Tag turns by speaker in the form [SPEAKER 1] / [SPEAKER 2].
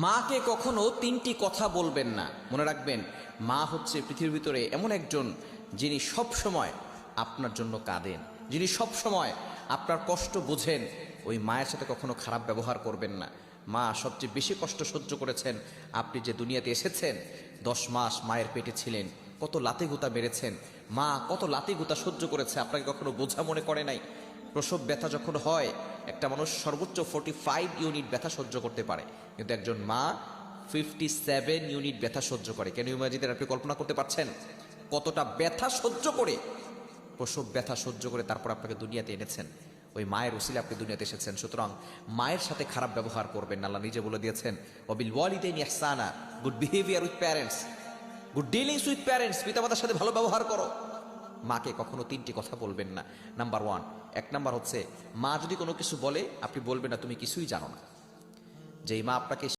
[SPEAKER 1] মাকে কখনো তিনটি কথা বলবেন না। মনে রাখবেন, মা হচ্ছে পৃথিবীর ভিতরে এমন একজন যিনি সব সময় আপনার জন্য কাঁদেন, যিনি সব সময় আপনার কষ্ট বোঝেন। ওই মায়ের সাথে কখনো খারাপ ব্যবহার করবেন না। মা সবচেয়ে বেশি কষ্ট সহ্য করেছেন। আপনি যে দুনিয়াতে এসেছেন, 10 মাস মায়ের পেটে ছিলেন, কত লাতে গুতা মেরেছেন, মা কত লাতে গুতা সহ্য করেছে, আপনাকে কখনো বোঝা মনে করে নাই। প্রসব ব্যথা যখন হয়, একটা মানুষ সর্বোচ্চ 45 ইউনিট ব্যথা সহ্য করতে পারে, কিন্তু একজন মা 57 ইউনিট ব্যথা সহ্য করে। কেন ইমাজিদের, আপনি কল্পনা করতে পারছেন কতটা ব্যথা সহ্য করে, প্রসব ব্যথা সহ্য করে তারপর আপনাকে দুনিয়াতে এনেছেন। ওই মায়ের উসিলে আপনি দুনিয়াতে এসেছেন। সুতরাং মায়ের সাথে খারাপ ব্যবহার করবেন না। আল্লাহ নিজে বলে দিয়েছেন, ওয়াবিল ওয়ালিদাইনি ইহসানা, good behaviour with parents, good dealings with parents, পিতামাতার সাথে ভালো ব্যবহার করো। মাকে কখনো তিনটি কথা বলবেন না। নাম্বার 1, 1 নাম্বার হচ্ছে, মা যদি কোনো কিছু বলে আপনি বলবেন না তুমি কিছুই জানো না। যেই মা আপনাকে